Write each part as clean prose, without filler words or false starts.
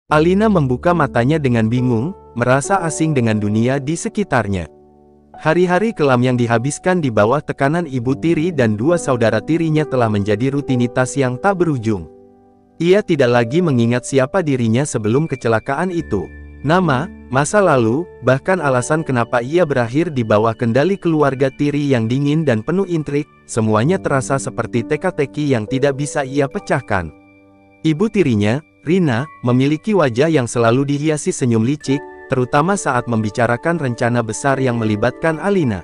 Alina membuka matanya dengan bingung, merasa asing dengan dunia di sekitarnya. Hari-hari kelam yang dihabiskan di bawah tekanan ibu tiri dan dua saudara tirinya telah menjadi rutinitas yang tak berujung. Ia tidak lagi mengingat siapa dirinya sebelum kecelakaan itu. Nama, masa lalu, bahkan alasan kenapa ia berakhir di bawah kendali keluarga tiri yang dingin dan penuh intrik, semuanya terasa seperti teka-teki yang tidak bisa ia pecahkan. Ibu tirinya, Rina, memiliki wajah yang selalu dihiasi senyum licik, terutama saat membicarakan rencana besar yang melibatkan Alina.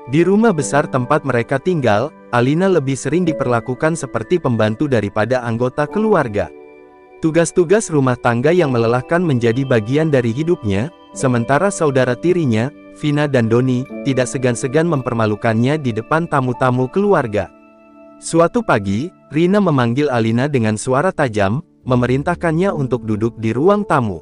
Di rumah besar tempat mereka tinggal, Alina lebih sering diperlakukan seperti pembantu daripada anggota keluarga. Tugas-tugas rumah tangga yang melelahkan menjadi bagian dari hidupnya, sementara saudara tirinya, Vina dan Doni, tidak segan-segan mempermalukannya di depan tamu-tamu keluarga. Suatu pagi, Rina memanggil Alina dengan suara tajam, memerintahkannya untuk duduk di ruang tamu.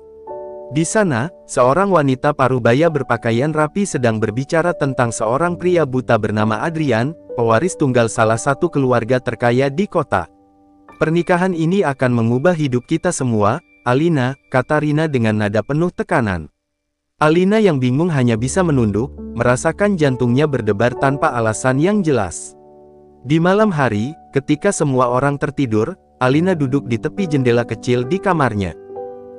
Di sana, seorang wanita parubaya berpakaian rapi sedang berbicara tentang seorang pria buta bernama Adrian, pewaris tunggal salah satu keluarga terkaya di kota. "Pernikahan ini akan mengubah hidup kita semua, Alina," kata Rina dengan nada penuh tekanan. Alina yang bingung hanya bisa menunduk, merasakan jantungnya berdebar tanpa alasan yang jelas. Di malam hari, ketika semua orang tertidur, Alina duduk di tepi jendela kecil di kamarnya.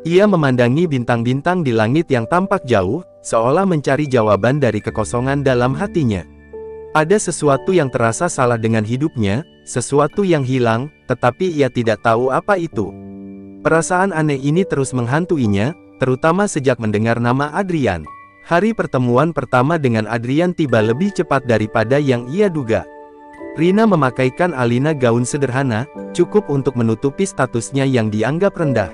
Ia memandangi bintang-bintang di langit yang tampak jauh, seolah mencari jawaban dari kekosongan dalam hatinya. Ada sesuatu yang terasa salah dengan hidupnya, sesuatu yang hilang, tetapi ia tidak tahu apa itu. Perasaan aneh ini terus menghantuinya, terutama sejak mendengar nama Adrian. Hari pertemuan pertama dengan Adrian tiba lebih cepat daripada yang ia duga. Rina memakaikan Alina gaun sederhana, cukup untuk menutupi statusnya yang dianggap rendah.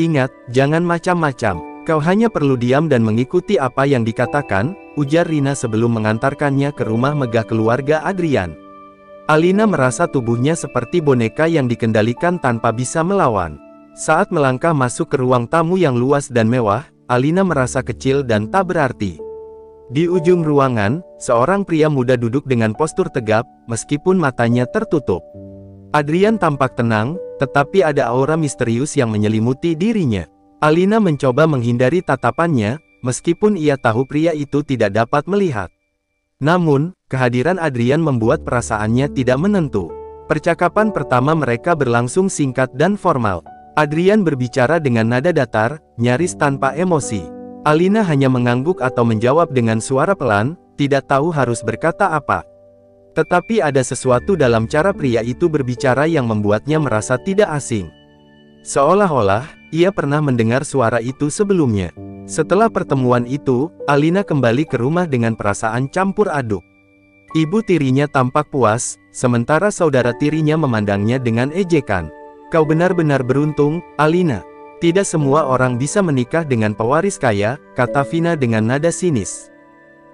"Ingat, jangan macam-macam. Kau hanya perlu diam dan mengikuti apa yang dikatakan," ujar Rina sebelum mengantarkannya ke rumah megah keluarga Adrian. Alina merasa tubuhnya seperti boneka yang dikendalikan tanpa bisa melawan. Saat melangkah masuk ke ruang tamu yang luas dan mewah, Alina merasa kecil dan tak berarti. Di ujung ruangan, seorang pria muda duduk dengan postur tegap, meskipun matanya tertutup. Adrian tampak tenang, tetapi ada aura misterius yang menyelimuti dirinya. Alina mencoba menghindari tatapannya, meskipun ia tahu pria itu tidak dapat melihat. Namun, kehadiran Adrian membuat perasaannya tidak menentu. Percakapan pertama mereka berlangsung singkat dan formal. Adrian berbicara dengan nada datar, nyaris tanpa emosi. Alina hanya mengangguk atau menjawab dengan suara pelan, tidak tahu harus berkata apa. Tetapi ada sesuatu dalam cara pria itu berbicara yang membuatnya merasa tidak asing. Seolah-olah, ia pernah mendengar suara itu sebelumnya. Setelah pertemuan itu, Alina kembali ke rumah dengan perasaan campur aduk. Ibu tirinya tampak puas, sementara saudara tirinya memandangnya dengan ejekan. "Kau benar-benar beruntung, Alina. Tidak semua orang bisa menikah dengan pewaris kaya," kata Vina dengan nada sinis.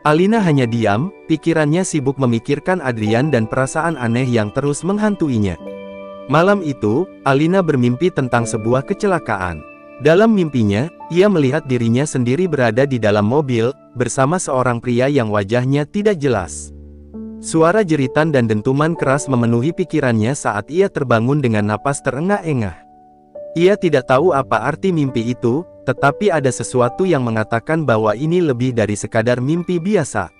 Alina hanya diam, pikirannya sibuk memikirkan Adrian dan perasaan aneh yang terus menghantuinya. Malam itu, Alina bermimpi tentang sebuah kecelakaan. Dalam mimpinya, ia melihat dirinya sendiri berada di dalam mobil, bersama seorang pria yang wajahnya tidak jelas. Suara jeritan dan dentuman keras memenuhi pikirannya saat ia terbangun dengan napas terengah-engah. Ia tidak tahu apa arti mimpi itu, tetapi ada sesuatu yang mengatakan bahwa ini lebih dari sekadar mimpi biasa.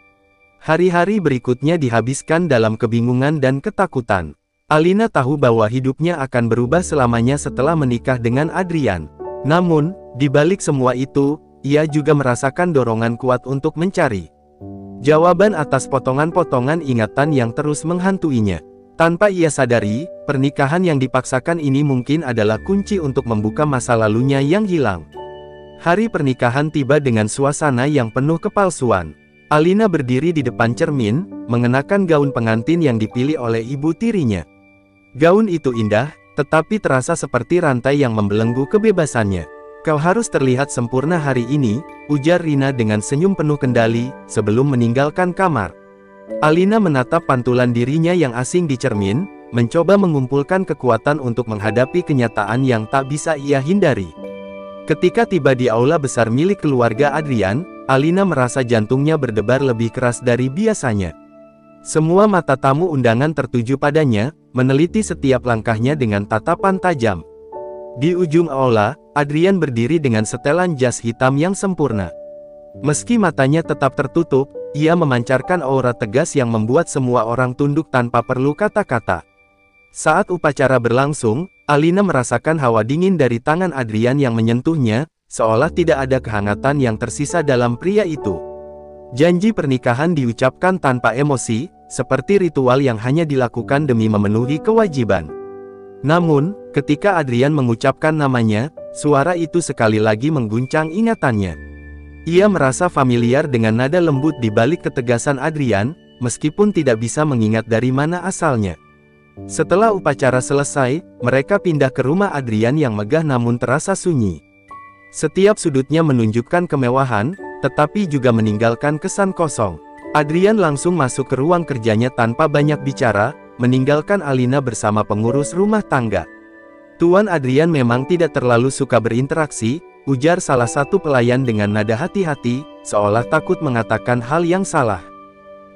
Hari-hari berikutnya dihabiskan dalam kebingungan dan ketakutan. Alina tahu bahwa hidupnya akan berubah selamanya setelah menikah dengan Adrian. Namun, di balik semua itu, ia juga merasakan dorongan kuat untuk mencari jawaban atas potongan-potongan ingatan yang terus menghantuinya. Tanpa ia sadari, pernikahan yang dipaksakan ini mungkin adalah kunci untuk membuka masa lalunya yang hilang. Hari pernikahan tiba dengan suasana yang penuh kepalsuan. Alina berdiri di depan cermin, mengenakan gaun pengantin yang dipilih oleh ibu tirinya. Gaun itu indah, tetapi terasa seperti rantai yang membelenggu kebebasannya. "Kau harus terlihat sempurna hari ini," ujar Rina dengan senyum penuh kendali, sebelum meninggalkan kamar. Alina menatap pantulan dirinya yang asing di cermin, mencoba mengumpulkan kekuatan untuk menghadapi kenyataan yang tak bisa ia hindari. Ketika tiba di aula besar milik keluarga Adrian, Alina merasa jantungnya berdebar lebih keras dari biasanya. Semua mata tamu undangan tertuju padanya, meneliti setiap langkahnya dengan tatapan tajam. Di ujung aula, Adrian berdiri dengan setelan jas hitam yang sempurna. Meski matanya tetap tertutup, ia memancarkan aura tegas yang membuat semua orang tunduk tanpa perlu kata-kata. Saat upacara berlangsung, Alina merasakan hawa dingin dari tangan Adrian yang menyentuhnya, seolah tidak ada kehangatan yang tersisa dalam pria itu. Janji pernikahan diucapkan tanpa emosi, seperti ritual yang hanya dilakukan demi memenuhi kewajiban. Namun, ketika Adrian mengucapkan namanya, suara itu sekali lagi mengguncang ingatannya. Ia merasa familiar dengan nada lembut di balik ketegasan Adrian, meskipun tidak bisa mengingat dari mana asalnya. Setelah upacara selesai, mereka pindah ke rumah Adrian yang megah namun terasa sunyi. Setiap sudutnya menunjukkan kemewahan, tetapi juga meninggalkan kesan kosong. Adrian langsung masuk ke ruang kerjanya tanpa banyak bicara, meninggalkan Alina bersama pengurus rumah tangga. Tuan Adrian memang tidak terlalu suka berinteraksi, ujar salah satu pelayan dengan nada hati-hati, seolah takut mengatakan hal yang salah.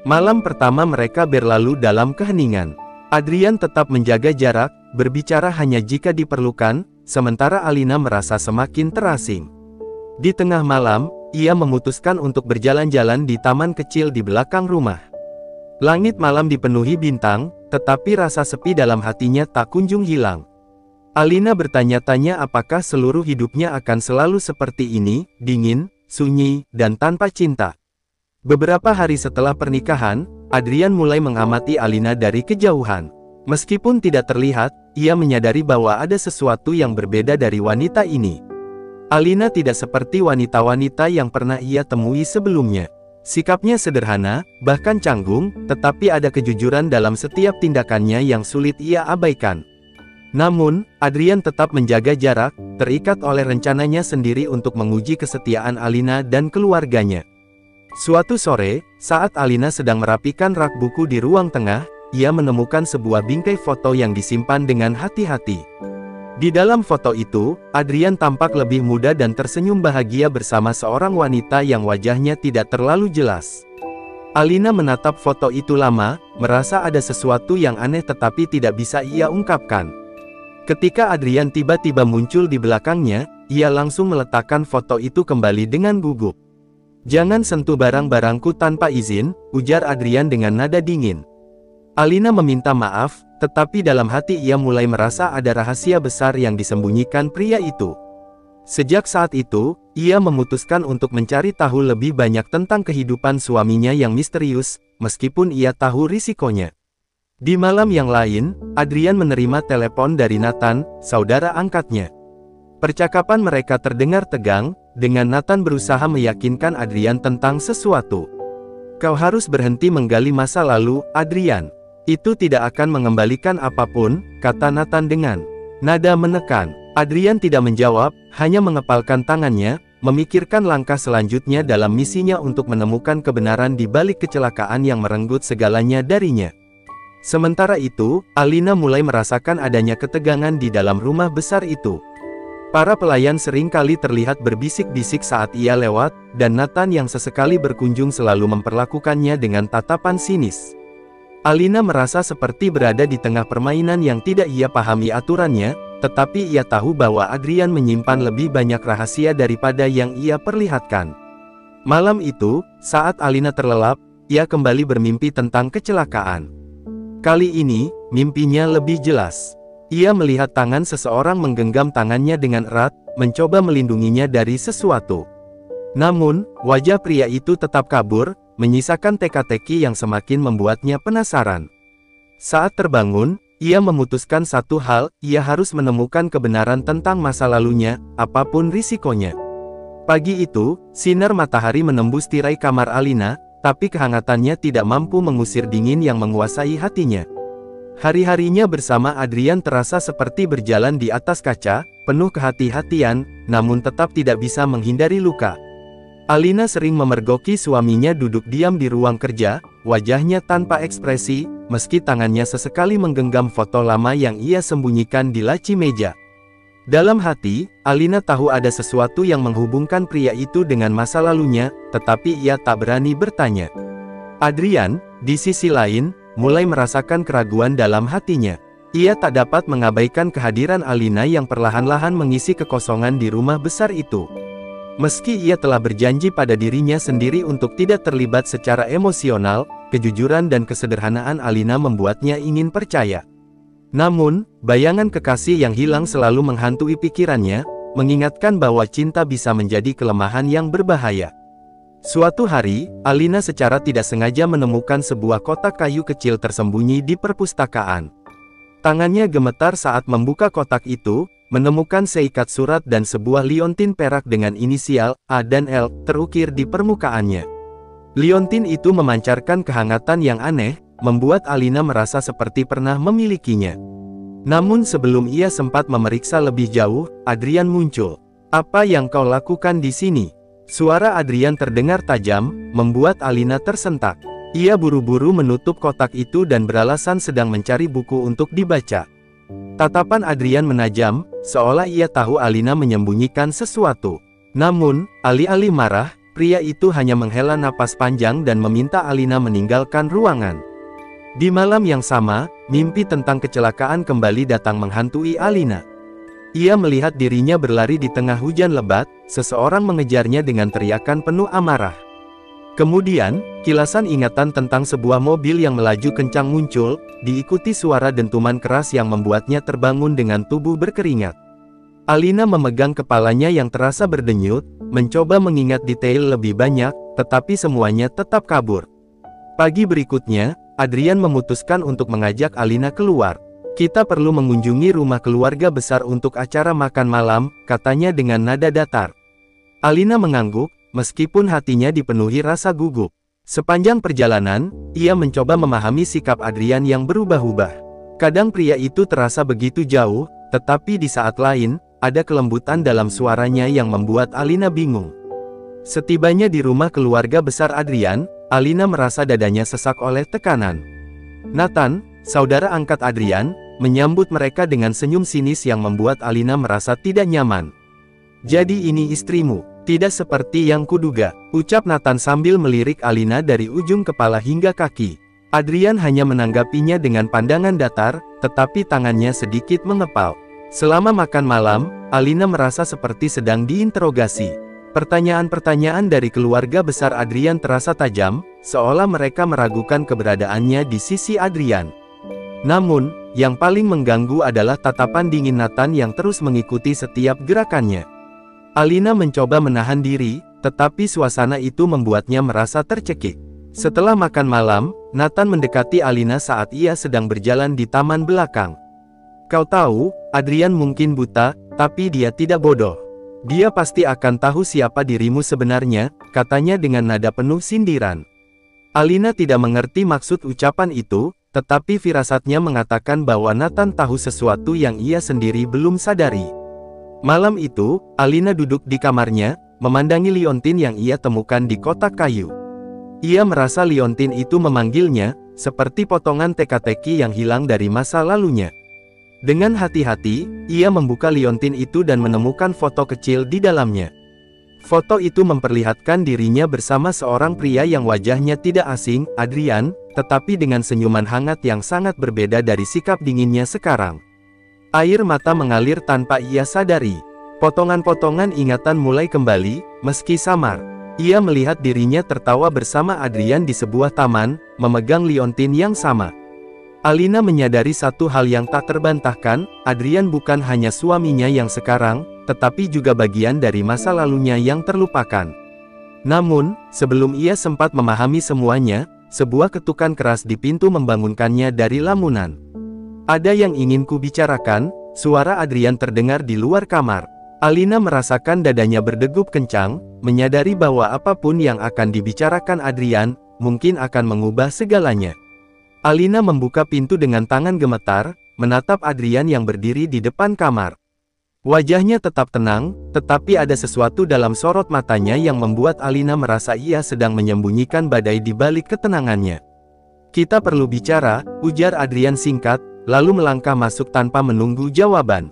Malam pertama mereka berlalu dalam keheningan. Adrian tetap menjaga jarak, berbicara hanya jika diperlukan, sementara Alina merasa semakin terasing. Di tengah malam, ia memutuskan untuk berjalan-jalan di taman kecil di belakang rumah. Langit malam dipenuhi bintang, tetapi rasa sepi dalam hatinya tak kunjung hilang. Alina bertanya-tanya apakah seluruh hidupnya akan selalu seperti ini, dingin, sunyi, dan tanpa cinta. Beberapa hari setelah pernikahan, Adrian mulai mengamati Alina dari kejauhan. Meskipun tidak terlihat, ia menyadari bahwa ada sesuatu yang berbeda dari wanita ini. Alina tidak seperti wanita-wanita yang pernah ia temui sebelumnya. Sikapnya sederhana, bahkan canggung, tetapi ada kejujuran dalam setiap tindakannya yang sulit ia abaikan. Namun, Adrian tetap menjaga jarak, terikat oleh rencananya sendiri untuk menguji kesetiaan Alina dan keluarganya. Suatu sore, saat Alina sedang merapikan rak buku di ruang tengah, ia menemukan sebuah bingkai foto yang disimpan dengan hati-hati. Di dalam foto itu, Adrian tampak lebih muda dan tersenyum bahagia bersama seorang wanita yang wajahnya tidak terlalu jelas. Alina menatap foto itu lama, merasa ada sesuatu yang aneh tetapi tidak bisa ia ungkapkan. Ketika Adrian tiba-tiba muncul di belakangnya, ia langsung meletakkan foto itu kembali dengan gugup. "Jangan sentuh barang-barangku tanpa izin," ujar Adrian dengan nada dingin. Alina meminta maaf, tetapi dalam hati ia mulai merasa ada rahasia besar yang disembunyikan pria itu. Sejak saat itu, ia memutuskan untuk mencari tahu lebih banyak tentang kehidupan suaminya yang misterius, meskipun ia tahu risikonya. Di malam yang lain, Adrian menerima telepon dari Nathan, saudara angkatnya. Percakapan mereka terdengar tegang, dengan Nathan berusaha meyakinkan Adrian tentang sesuatu. "Kau harus berhenti menggali masa lalu, Adrian. Itu tidak akan mengembalikan apapun," kata Nathan dengan nada menekan. Adrian tidak menjawab, hanya mengepalkan tangannya, memikirkan langkah selanjutnya dalam misinya untuk menemukan kebenaran di balik kecelakaan yang merenggut segalanya darinya. Sementara itu, Alina mulai merasakan adanya ketegangan di dalam rumah besar itu. Para pelayan sering kali terlihat berbisik-bisik saat ia lewat, dan Nathan yang sesekali berkunjung selalu memperlakukannya dengan tatapan sinis. Alina merasa seperti berada di tengah permainan yang tidak ia pahami aturannya, tetapi ia tahu bahwa Adrian menyimpan lebih banyak rahasia daripada yang ia perlihatkan. Malam itu, saat Alina terlelap, ia kembali bermimpi tentang kecelakaan. Kali ini, mimpinya lebih jelas. Ia melihat tangan seseorang menggenggam tangannya dengan erat, mencoba melindunginya dari sesuatu. Namun, wajah pria itu tetap kabur, menyisakan teka-teki yang semakin membuatnya penasaran. Saat terbangun, ia memutuskan satu hal, ia harus menemukan kebenaran tentang masa lalunya, apapun risikonya. Pagi itu, sinar matahari menembus tirai kamar Alina, tapi kehangatannya tidak mampu mengusir dingin yang menguasai hatinya. Hari-harinya bersama Adrian terasa seperti berjalan di atas kaca, penuh kehati-hatian, namun tetap tidak bisa menghindari luka. Alina sering memergoki suaminya duduk diam di ruang kerja, wajahnya tanpa ekspresi, meski tangannya sesekali menggenggam foto lama yang ia sembunyikan di laci meja. Dalam hati, Alina tahu ada sesuatu yang menghubungkan pria itu dengan masa lalunya, tetapi ia tak berani bertanya. Adrian, di sisi lain, mulai merasakan keraguan dalam hatinya. Ia tak dapat mengabaikan kehadiran Alina yang perlahan-lahan mengisi kekosongan di rumah besar itu. Meski ia telah berjanji pada dirinya sendiri untuk tidak terlibat secara emosional, kejujuran dan kesederhanaan Alina membuatnya ingin percaya. Namun, bayangan kekasih yang hilang selalu menghantui pikirannya, mengingatkan bahwa cinta bisa menjadi kelemahan yang berbahaya. Suatu hari, Alina secara tidak sengaja menemukan sebuah kotak kayu kecil tersembunyi di perpustakaan. Tangannya gemetar saat membuka kotak itu, menemukan seikat surat dan sebuah liontin perak dengan inisial A dan L terukir di permukaannya. Liontin itu memancarkan kehangatan yang aneh, membuat Alina merasa seperti pernah memilikinya. Namun sebelum ia sempat memeriksa lebih jauh, Adrian muncul. "Apa yang kau lakukan di sini?" Suara Adrian terdengar tajam, membuat Alina tersentak. Ia buru-buru menutup kotak itu dan beralasan sedang mencari buku untuk dibaca. Tatapan Adrian menajam, seolah ia tahu Alina menyembunyikan sesuatu. Namun, alih-alih marah, pria itu hanya menghela napas panjang dan meminta Alina meninggalkan ruangan. Di malam yang sama, mimpi tentang kecelakaan kembali datang menghantui Alina. Ia melihat dirinya berlari di tengah hujan lebat, seseorang mengejarnya dengan teriakan penuh amarah. Kemudian, kilasan ingatan tentang sebuah mobil yang melaju kencang muncul, diikuti suara dentuman keras yang membuatnya terbangun dengan tubuh berkeringat. Alina memegang kepalanya yang terasa berdenyut, mencoba mengingat detail lebih banyak, tetapi semuanya tetap kabur. Pagi berikutnya, Adrian memutuskan untuk mengajak Alina keluar. "Kita perlu mengunjungi rumah keluarga besar untuk acara makan malam," katanya dengan nada datar. Alina mengangguk, meskipun hatinya dipenuhi rasa gugup. Sepanjang perjalanan, ia mencoba memahami sikap Adrian yang berubah-ubah. Kadang pria itu terasa begitu jauh, tetapi di saat lain, ada kelembutan dalam suaranya yang membuat Alina bingung. Setibanya di rumah keluarga besar Adrian, Alina merasa dadanya sesak oleh tekanan. Nathan, saudara angkat Adrian, menyambut mereka dengan senyum sinis yang membuat Alina merasa tidak nyaman. "Jadi ini istrimu?" "Tidak seperti yang kuduga," ucap Nathan sambil melirik Alina dari ujung kepala hingga kaki. Adrian hanya menanggapinya dengan pandangan datar, tetapi tangannya sedikit mengepal. Selama makan malam, Alina merasa seperti sedang diinterogasi. Pertanyaan-pertanyaan dari keluarga besar Adrian terasa tajam, seolah mereka meragukan keberadaannya di sisi Adrian. Namun, yang paling mengganggu adalah tatapan dingin Nathan yang terus mengikuti setiap gerakannya. Alina mencoba menahan diri, tetapi suasana itu membuatnya merasa tercekik. Setelah makan malam, Nathan mendekati Alina saat ia sedang berjalan di taman belakang. "Kau tahu, Adrian mungkin buta, tapi dia tidak bodoh. Dia pasti akan tahu siapa dirimu sebenarnya," katanya dengan nada penuh sindiran. Alina tidak mengerti maksud ucapan itu, tetapi firasatnya mengatakan bahwa Nathan tahu sesuatu yang ia sendiri belum sadari. Malam itu, Alina duduk di kamarnya, memandangi liontin yang ia temukan di kotak kayu. Ia merasa liontin itu memanggilnya, seperti potongan teka-teki yang hilang dari masa lalunya. Dengan hati-hati, ia membuka liontin itu dan menemukan foto kecil di dalamnya. Foto itu memperlihatkan dirinya bersama seorang pria yang wajahnya tidak asing, Adrian, tetapi dengan senyuman hangat yang sangat berbeda dari sikap dinginnya sekarang. Air mata mengalir tanpa ia sadari. Potongan-potongan ingatan mulai kembali, meski samar. Ia melihat dirinya tertawa bersama Adrian di sebuah taman, memegang liontin yang sama. Alina menyadari satu hal yang tak terbantahkan, Adrian bukan hanya suaminya yang sekarang, tetapi juga bagian dari masa lalunya yang terlupakan. Namun, sebelum ia sempat memahami semuanya, sebuah ketukan keras di pintu membangunkannya dari lamunan. "Ada yang ingin ku bicarakan," suara Adrian terdengar di luar kamar. Alina merasakan dadanya berdegup kencang, menyadari bahwa apapun yang akan dibicarakan Adrian, mungkin akan mengubah segalanya. Alina membuka pintu dengan tangan gemetar, menatap Adrian yang berdiri di depan kamar. Wajahnya tetap tenang, tetapi ada sesuatu dalam sorot matanya yang membuat Alina merasa ia sedang menyembunyikan badai di balik ketenangannya. "Kita perlu bicara," ujar Adrian singkat, lalu melangkah masuk tanpa menunggu jawaban.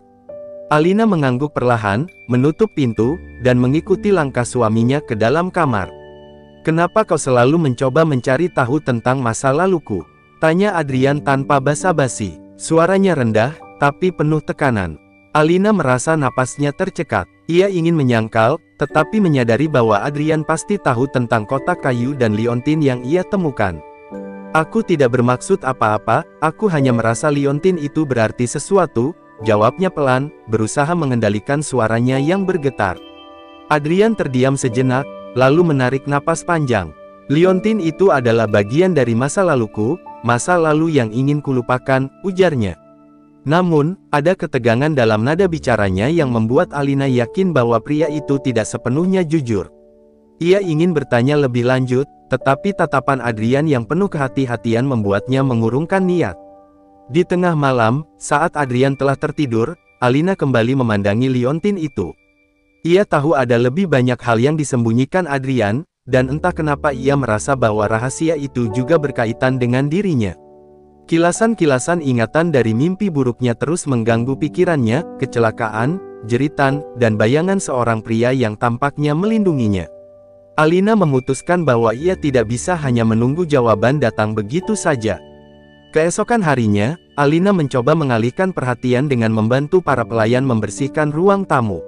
Alina mengangguk perlahan, menutup pintu, dan mengikuti langkah suaminya ke dalam kamar. "Kenapa kau selalu mencoba mencari tahu tentang masa laluku?" tanya Adrian tanpa basa-basi. Suaranya rendah, tapi penuh tekanan. Alina merasa napasnya tercekat. Ia ingin menyangkal, tetapi menyadari bahwa Adrian pasti tahu tentang kotak kayu dan liontin yang ia temukan. Aku tidak bermaksud apa-apa, aku hanya merasa liontin itu berarti sesuatu, jawabnya pelan, berusaha mengendalikan suaranya yang bergetar. Adrian terdiam sejenak, lalu menarik napas panjang. Liontin itu adalah bagian dari masa laluku, masa lalu yang ingin kulupakan, ujarnya. Namun, ada ketegangan dalam nada bicaranya yang membuat Alina yakin bahwa pria itu tidak sepenuhnya jujur. Ia ingin bertanya lebih lanjut, tetapi tatapan Adrian yang penuh kehati-hatian membuatnya mengurungkan niat. Di tengah malam, saat Adrian telah tertidur, Alina kembali memandangi liontin itu. Ia tahu ada lebih banyak hal yang disembunyikan Adrian, dan entah kenapa ia merasa bahwa rahasia itu juga berkaitan dengan dirinya. Kilasan-kilasan ingatan dari mimpi buruknya terus mengganggu pikirannya, kecelakaan, jeritan, dan bayangan seorang pria yang tampaknya melindunginya. Alina memutuskan bahwa ia tidak bisa hanya menunggu jawaban datang begitu saja. Keesokan harinya, Alina mencoba mengalihkan perhatian dengan membantu para pelayan membersihkan ruang tamu.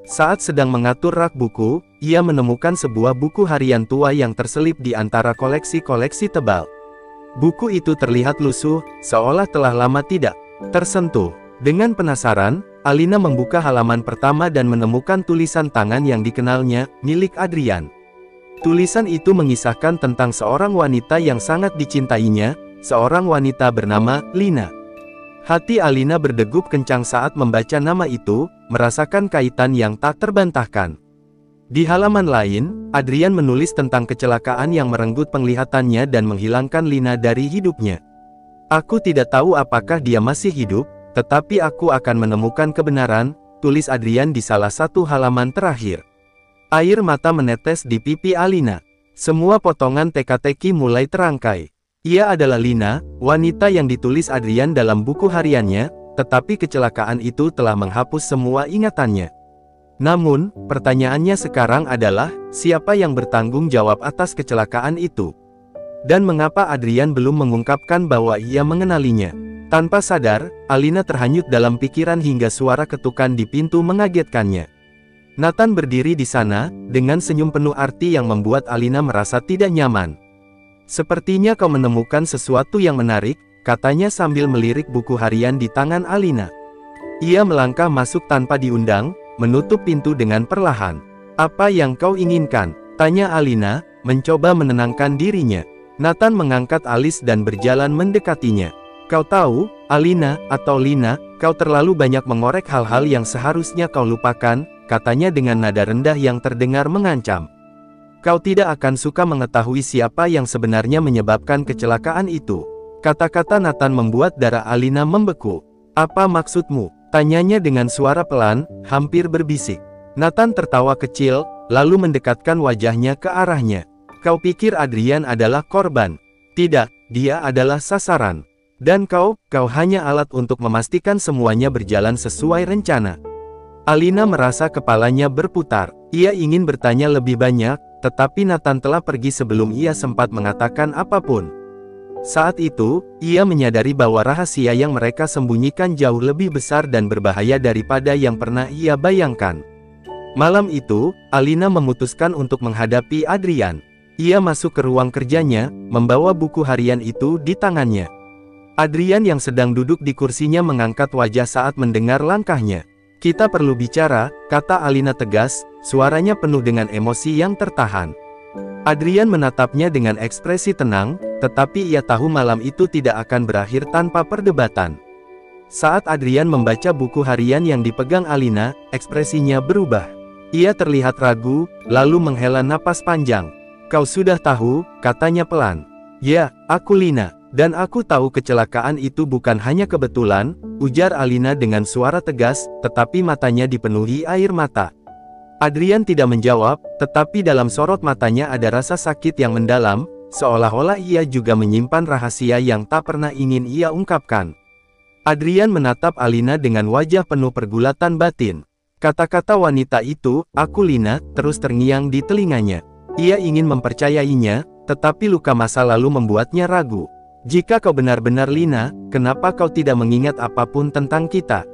Saat sedang mengatur rak buku, ia menemukan sebuah buku harian tua yang terselip di antara koleksi-koleksi tebal. Buku itu terlihat lusuh, seolah telah lama tidak tersentuh. Dengan penasaran, Alina membuka halaman pertama dan menemukan tulisan tangan yang dikenalnya, milik Adrian. Tulisan itu mengisahkan tentang seorang wanita yang sangat dicintainya, seorang wanita bernama Lina. Hati Alina berdegup kencang saat membaca nama itu, merasakan kaitan yang tak terbantahkan. Di halaman lain, Adrian menulis tentang kecelakaan yang merenggut penglihatannya dan menghilangkan Lina dari hidupnya. Aku tidak tahu apakah dia masih hidup, tetapi aku akan menemukan kebenaran, tulis Adrian di salah satu halaman terakhir. Air mata menetes di pipi Alina. Semua potongan teka-teki mulai terangkai. Ia adalah Lina, wanita yang ditulis Adrian dalam buku hariannya, tetapi kecelakaan itu telah menghapus semua ingatannya. Namun, pertanyaannya sekarang adalah, siapa yang bertanggung jawab atas kecelakaan itu? Dan mengapa Adrian belum mengungkapkan bahwa ia mengenalinya? Tanpa sadar, Alina terhanyut dalam pikiran hingga suara ketukan di pintu mengagetkannya. Nathan berdiri di sana, dengan senyum penuh arti yang membuat Alina merasa tidak nyaman. Sepertinya kau menemukan sesuatu yang menarik, katanya sambil melirik buku harian di tangan Alina. Ia melangkah masuk tanpa diundang, menutup pintu dengan perlahan. Apa yang kau inginkan? Tanya Alina, mencoba menenangkan dirinya. Nathan mengangkat alis dan berjalan mendekatinya. Kau tahu, Alina, atau Lina, kau terlalu banyak mengorek hal-hal yang seharusnya kau lupakan, katanya dengan nada rendah yang terdengar mengancam. Kau tidak akan suka mengetahui siapa yang sebenarnya menyebabkan kecelakaan itu. Kata-kata Nathan membuat darah Alina membeku. Apa maksudmu? Tanyanya dengan suara pelan, hampir berbisik. Nathan tertawa kecil, lalu mendekatkan wajahnya ke arahnya. Kau pikir Adrian adalah korban? Tidak, dia adalah sasaran. Dan kau hanya alat untuk memastikan semuanya berjalan sesuai rencana. Alina merasa kepalanya berputar. Ia ingin bertanya lebih banyak, tetapi Nathan telah pergi sebelum ia sempat mengatakan apapun. Saat itu, ia menyadari bahwa rahasia yang mereka sembunyikan jauh lebih besar dan berbahaya daripada yang pernah ia bayangkan. Malam itu, Alina memutuskan untuk menghadapi Adrian. Ia masuk ke ruang kerjanya, membawa buku harian itu di tangannya. Adrian yang sedang duduk di kursinya mengangkat wajah saat mendengar langkahnya. Kita perlu bicara, kata Alina tegas, suaranya penuh dengan emosi yang tertahan. Adrian menatapnya dengan ekspresi tenang, tetapi ia tahu malam itu tidak akan berakhir tanpa perdebatan. Saat Adrian membaca buku harian yang dipegang Alina, ekspresinya berubah. Ia terlihat ragu, lalu menghela napas panjang. Kau sudah tahu, katanya pelan. Ya, aku Lina. Dan aku tahu kecelakaan itu bukan hanya kebetulan, ujar Alina dengan suara tegas, tetapi matanya dipenuhi air mata. Adrian tidak menjawab, tetapi dalam sorot matanya ada rasa sakit yang mendalam, seolah-olah ia juga menyimpan rahasia yang tak pernah ingin ia ungkapkan. Adrian menatap Alina dengan wajah penuh pergulatan batin. Kata-kata wanita itu, aku Lina, terus terngiang di telinganya. Ia ingin mempercayainya, tetapi luka masa lalu membuatnya ragu. Jika kau benar-benar Lina, kenapa kau tidak mengingat apapun tentang kita?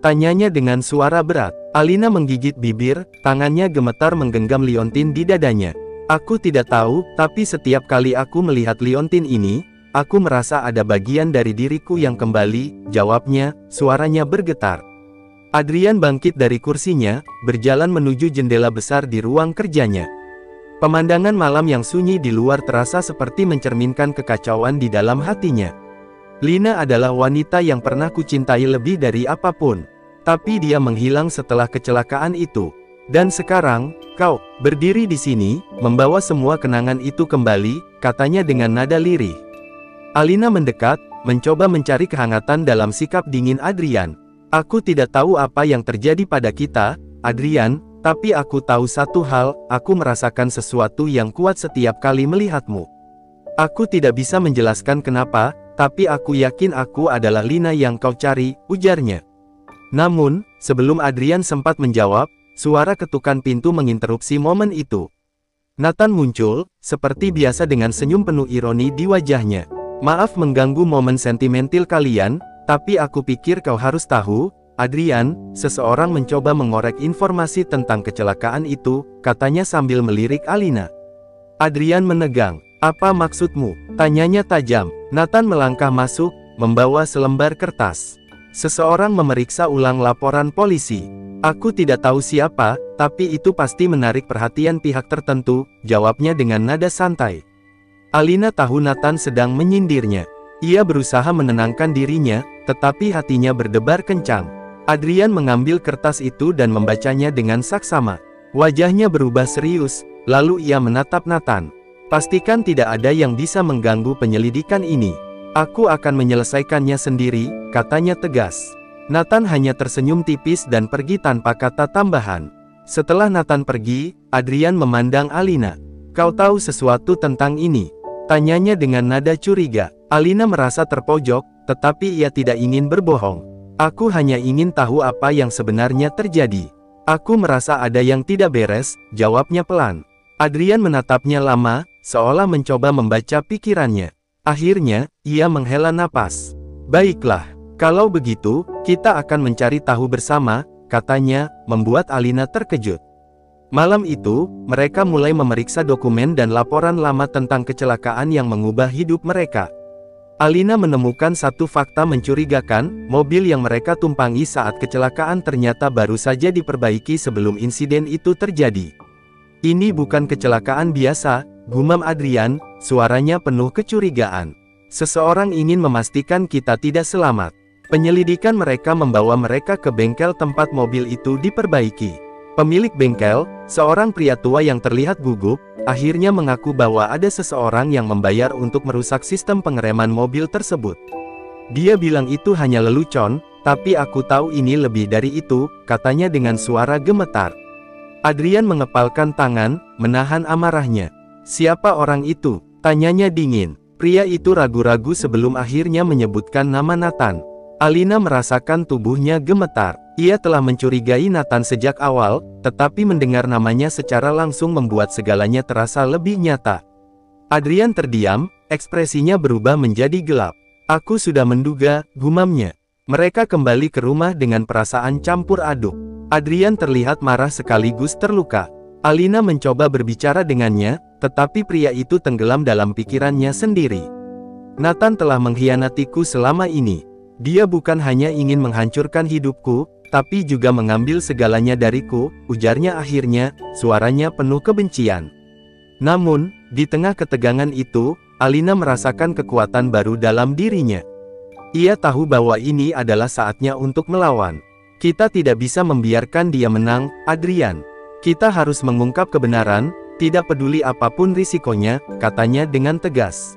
Tanyanya dengan suara berat. Alina menggigit bibir, tangannya gemetar menggenggam liontin di dadanya. Aku tidak tahu, tapi setiap kali aku melihat liontin ini, aku merasa ada bagian dari diriku yang kembali, jawabnya, suaranya bergetar. Adrian bangkit dari kursinya, berjalan menuju jendela besar di ruang kerjanya. Pemandangan malam yang sunyi di luar terasa seperti mencerminkan kekacauan di dalam hatinya. Lina adalah wanita yang pernah kucintai lebih dari apapun. Tapi dia menghilang setelah kecelakaan itu. Dan sekarang, kau berdiri di sini, membawa semua kenangan itu kembali, katanya dengan nada lirih. Alina mendekat, mencoba mencari kehangatan dalam sikap dingin Adrian. Aku tidak tahu apa yang terjadi pada kita, Adrian, tapi aku tahu satu hal, aku merasakan sesuatu yang kuat setiap kali melihatmu. Aku tidak bisa menjelaskan kenapa, tapi aku yakin aku adalah Lina yang kau cari, ujarnya. Namun, sebelum Adrian sempat menjawab, suara ketukan pintu menginterupsi momen itu. Nathan muncul, seperti biasa dengan senyum penuh ironi di wajahnya. Maaf mengganggu momen sentimental kalian, tapi aku pikir kau harus tahu, Adrian, seseorang mencoba mengorek informasi tentang kecelakaan itu, katanya sambil melirik Alina. Adrian menegang. Apa maksudmu? Tanyanya tajam. Nathan melangkah masuk, membawa selembar kertas. Seseorang memeriksa ulang laporan polisi. Aku tidak tahu siapa, tapi itu pasti menarik perhatian pihak tertentu, jawabnya dengan nada santai. Alina tahu Nathan sedang menyindirnya. Ia berusaha menenangkan dirinya, tetapi hatinya berdebar kencang. Adrian mengambil kertas itu dan membacanya dengan saksama. Wajahnya berubah serius, lalu ia menatap Nathan. Pastikan tidak ada yang bisa mengganggu penyelidikan ini. Aku akan menyelesaikannya sendiri, katanya tegas. Nathan hanya tersenyum tipis dan pergi tanpa kata tambahan. Setelah Nathan pergi, Adrian memandang Alina. Kau tahu sesuatu tentang ini? Tanyanya dengan nada curiga. Alina merasa terpojok, tetapi ia tidak ingin berbohong. Aku hanya ingin tahu apa yang sebenarnya terjadi. Aku merasa ada yang tidak beres, jawabnya pelan. Adrian menatapnya lama, seolah mencoba membaca pikirannya. Akhirnya, ia menghela napas. Baiklah, kalau begitu, kita akan mencari tahu bersama, katanya, membuat Alina terkejut. Malam itu, mereka mulai memeriksa dokumen dan laporan lama tentang kecelakaan yang mengubah hidup mereka. Alina menemukan satu fakta mencurigakan, mobil yang mereka tumpangi saat kecelakaan ternyata baru saja diperbaiki sebelum insiden itu terjadi. Ini bukan kecelakaan biasa, gumam Adrian, suaranya penuh kecurigaan. Seseorang ingin memastikan kita tidak selamat. Penyelidikan mereka membawa mereka ke bengkel tempat mobil itu diperbaiki. Pemilik bengkel, seorang pria tua yang terlihat gugup, akhirnya mengaku bahwa ada seseorang yang membayar untuk merusak sistem pengereman mobil tersebut. Dia bilang itu hanya lelucon, tapi aku tahu ini lebih dari itu, katanya dengan suara gemetar. Adrian mengepalkan tangan, menahan amarahnya. Siapa orang itu? Tanyanya dingin. Pria itu ragu-ragu sebelum akhirnya menyebutkan nama Nathan. Alina merasakan tubuhnya gemetar. Ia telah mencurigai Nathan sejak awal, tetapi mendengar namanya secara langsung membuat segalanya terasa lebih nyata. Adrian terdiam, ekspresinya berubah menjadi gelap. Aku sudah menduga, gumamnya. Mereka kembali ke rumah dengan perasaan campur aduk. Adrian terlihat marah sekaligus terluka. Alina mencoba berbicara dengannya, tetapi pria itu tenggelam dalam pikirannya sendiri. Nathan telah mengkhianatiku selama ini. Dia bukan hanya ingin menghancurkan hidupku, tapi juga mengambil segalanya dariku, ujarnya akhirnya, suaranya penuh kebencian. Namun, di tengah ketegangan itu, Alina merasakan kekuatan baru dalam dirinya. Ia tahu bahwa ini adalah saatnya untuk melawan. Kita tidak bisa membiarkan dia menang, Adrian. Kita harus mengungkap kebenaran, tidak peduli apapun risikonya, katanya dengan tegas.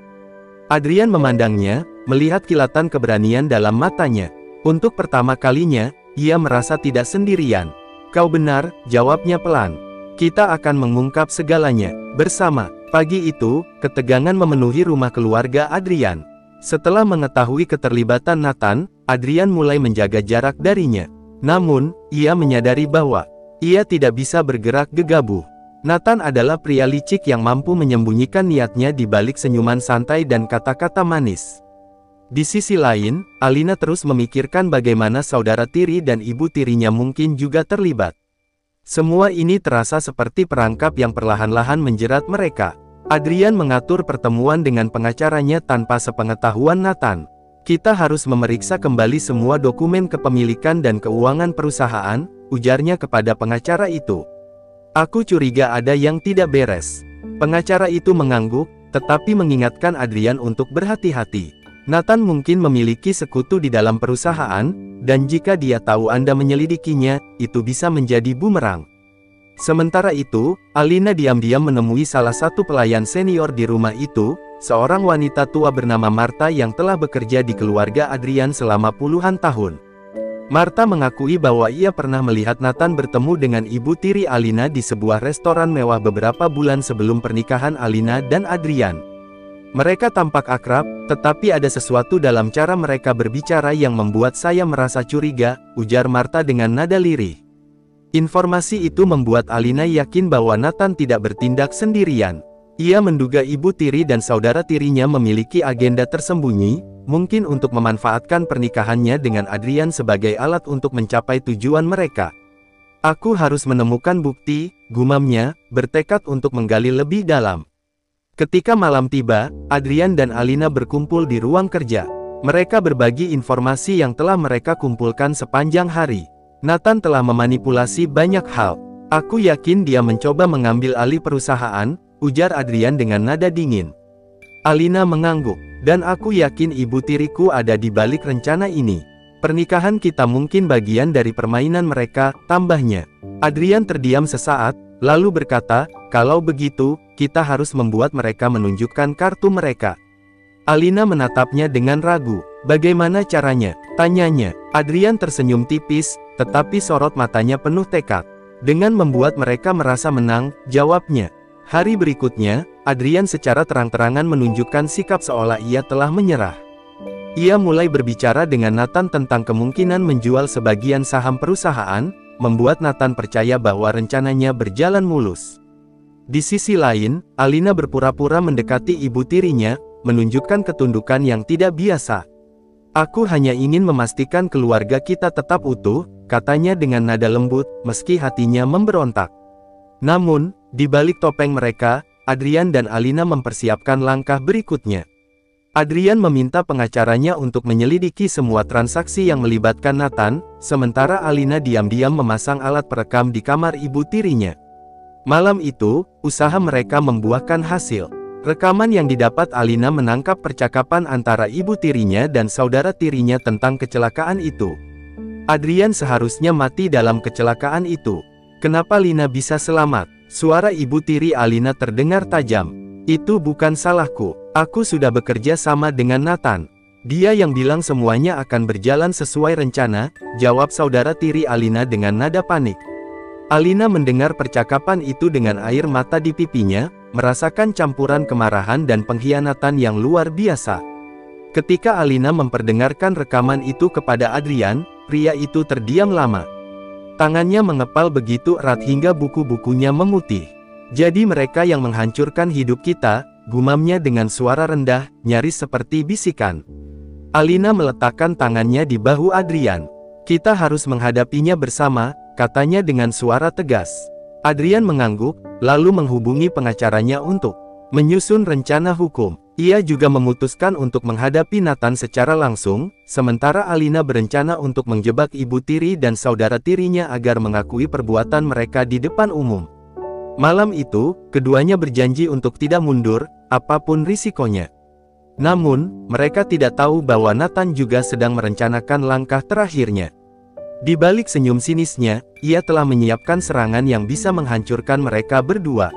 Adrian memandangnya, melihat kilatan keberanian dalam matanya. Untuk pertama kalinya, ia merasa tidak sendirian. Kau benar, jawabnya pelan. Kita akan mengungkap segalanya, bersama. Pagi itu, ketegangan memenuhi rumah keluarga Adrian. Setelah mengetahui keterlibatan Nathan, Adrian mulai menjaga jarak darinya. Namun, ia menyadari bahwa ia tidak bisa bergerak gegabah. Nathan adalah pria licik yang mampu menyembunyikan niatnya di balik senyuman santai dan kata-kata manis. Di sisi lain, Alina terus memikirkan bagaimana saudara tiri dan ibu tirinya mungkin juga terlibat. Semua ini terasa seperti perangkap yang perlahan-lahan menjerat mereka. Adrian mengatur pertemuan dengan pengacaranya tanpa sepengetahuan Nathan. Kita harus memeriksa kembali semua dokumen kepemilikan dan keuangan perusahaan, ujarnya kepada pengacara itu. Aku curiga ada yang tidak beres. Pengacara itu mengangguk, tetapi mengingatkan Adrian untuk berhati-hati. Nathan mungkin memiliki sekutu di dalam perusahaan, dan jika dia tahu Anda menyelidikinya, itu bisa menjadi bumerang. Sementara itu, Alina diam-diam menemui salah satu pelayan senior di rumah itu, seorang wanita tua bernama Martha yang telah bekerja di keluarga Adrian selama puluhan tahun. Martha mengakui bahwa ia pernah melihat Nathan bertemu dengan ibu tiri Alina di sebuah restoran mewah beberapa bulan sebelum pernikahan Alina dan Adrian. Mereka tampak akrab, tetapi ada sesuatu dalam cara mereka berbicara yang membuat saya merasa curiga, ujar Martha dengan nada lirih. Informasi itu membuat Alina yakin bahwa Nathan tidak bertindak sendirian. Ia menduga ibu tiri dan saudara tirinya memiliki agenda tersembunyi, mungkin untuk memanfaatkan pernikahannya dengan Adrian sebagai alat untuk mencapai tujuan mereka. Aku harus menemukan bukti, gumamnya, bertekad untuk menggali lebih dalam. Ketika malam tiba, Adrian dan Alina berkumpul di ruang kerja. Mereka berbagi informasi yang telah mereka kumpulkan sepanjang hari. Nathan telah memanipulasi banyak hal. Aku yakin dia mencoba mengambil alih perusahaan, ujar Adrian dengan nada dingin. Alina mengangguk. Dan aku yakin ibu tiriku ada di balik rencana ini. Pernikahan kita mungkin bagian dari permainan mereka, tambahnya. Adrian terdiam sesaat, lalu berkata, kalau begitu, kita harus membuat mereka menunjukkan kartu mereka. Alina menatapnya dengan ragu. Bagaimana caranya? Tanyanya. Adrian tersenyum tipis, tetapi sorot matanya penuh tekad. Dengan membuat mereka merasa menang, jawabnya. Hari berikutnya, Adrian secara terang-terangan menunjukkan sikap seolah ia telah menyerah. Ia mulai berbicara dengan Nathan tentang kemungkinan menjual sebagian saham perusahaan, membuat Nathan percaya bahwa rencananya berjalan mulus. Di sisi lain, Alina berpura-pura mendekati ibu tirinya, menunjukkan ketundukan yang tidak biasa. Aku hanya ingin memastikan keluarga kita tetap utuh, katanya dengan nada lembut, meski hatinya memberontak. Namun, di balik topeng mereka, Adrian dan Alina mempersiapkan langkah berikutnya. Adrian meminta pengacaranya untuk menyelidiki semua transaksi yang melibatkan Nathan, sementara Alina diam-diam memasang alat perekam di kamar ibu tirinya. Malam itu, usaha mereka membuahkan hasil. Rekaman yang didapat Alina menangkap percakapan antara ibu tirinya dan saudara tirinya tentang kecelakaan itu. Adrian seharusnya mati dalam kecelakaan itu. Kenapa Lina bisa selamat? Suara ibu tiri Alina terdengar tajam. Itu bukan salahku. Aku sudah bekerja sama dengan Nathan. Dia yang bilang semuanya akan berjalan sesuai rencana, jawab saudara tiri Alina dengan nada panik. Alina mendengar percakapan itu dengan air mata di pipinya, merasakan campuran kemarahan dan pengkhianatan yang luar biasa. Ketika Alina memperdengarkan rekaman itu kepada Adrian, pria itu terdiam lama. Tangannya mengepal begitu erat hingga buku-bukunya memutih. Jadi mereka yang menghancurkan hidup kita, gumamnya dengan suara rendah, nyaris seperti bisikan. Alina meletakkan tangannya di bahu Adrian. Kita harus menghadapinya bersama, katanya dengan suara tegas. Adrian mengangguk, lalu menghubungi pengacaranya untuk menyusun rencana hukum. Ia juga memutuskan untuk menghadapi Nathan secara langsung, sementara Alina berencana untuk menjebak ibu tiri dan saudara tirinya agar mengakui perbuatan mereka di depan umum. Malam itu, keduanya berjanji untuk tidak mundur, apapun risikonya. Namun, mereka tidak tahu bahwa Nathan juga sedang merencanakan langkah terakhirnya. Di balik senyum sinisnya, ia telah menyiapkan serangan yang bisa menghancurkan mereka berdua.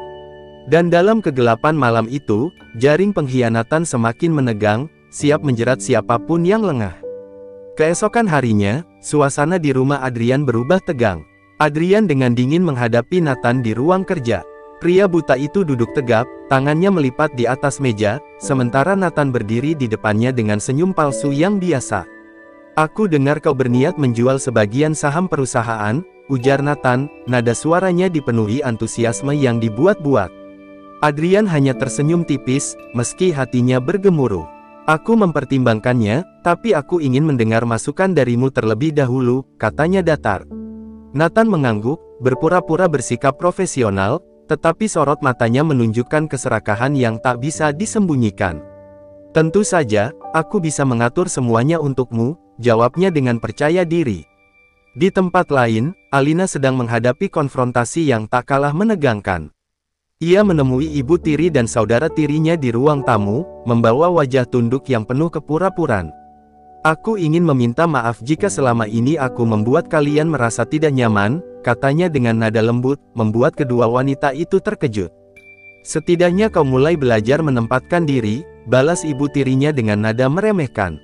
Dan dalam kegelapan malam itu, jaring pengkhianatan semakin menegang, siap menjerat siapapun yang lengah. Keesokan harinya, suasana di rumah Adrian berubah tegang. Adrian dengan dingin menghadapi Nathan di ruang kerja. Pria buta itu duduk tegap, tangannya melipat di atas meja, sementara Nathan berdiri di depannya dengan senyum palsu yang biasa. Aku dengar kau berniat menjual sebagian saham perusahaan, ujar Nathan, nada suaranya dipenuhi antusiasme yang dibuat-buat. Adrian hanya tersenyum tipis, meski hatinya bergemuruh. Aku mempertimbangkannya, tapi aku ingin mendengar masukan darimu terlebih dahulu, katanya datar. Nathan mengangguk, berpura-pura bersikap profesional, tetapi sorot matanya menunjukkan keserakahan yang tak bisa disembunyikan. Tentu saja, aku bisa mengatur semuanya untukmu, jawabnya dengan percaya diri. Di tempat lain, Alina sedang menghadapi konfrontasi yang tak kalah menegangkan. Ia menemui ibu tiri dan saudara tirinya di ruang tamu, membawa wajah tunduk yang penuh kepura-puraan. Aku ingin meminta maaf jika selama ini aku membuat kalian merasa tidak nyaman, katanya dengan nada lembut, membuat kedua wanita itu terkejut. Setidaknya kau mulai belajar menempatkan diri, balas ibu tirinya dengan nada meremehkan.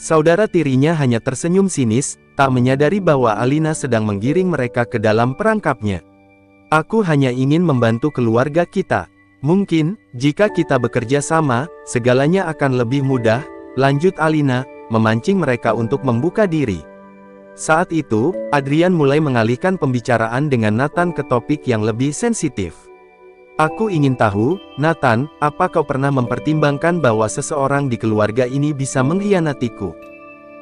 Saudara tirinya hanya tersenyum sinis, tak menyadari bahwa Alina sedang menggiring mereka ke dalam perangkapnya. Aku hanya ingin membantu keluarga kita. Mungkin, jika kita bekerja sama, segalanya akan lebih mudah, lanjut Alina, memancing mereka untuk membuka diri. Saat itu, Adrian mulai mengalihkan pembicaraan dengan Nathan ke topik yang lebih sensitif. Aku ingin tahu, Nathan, apa kau pernah mempertimbangkan bahwa seseorang di keluarga ini bisa mengkhianatiku?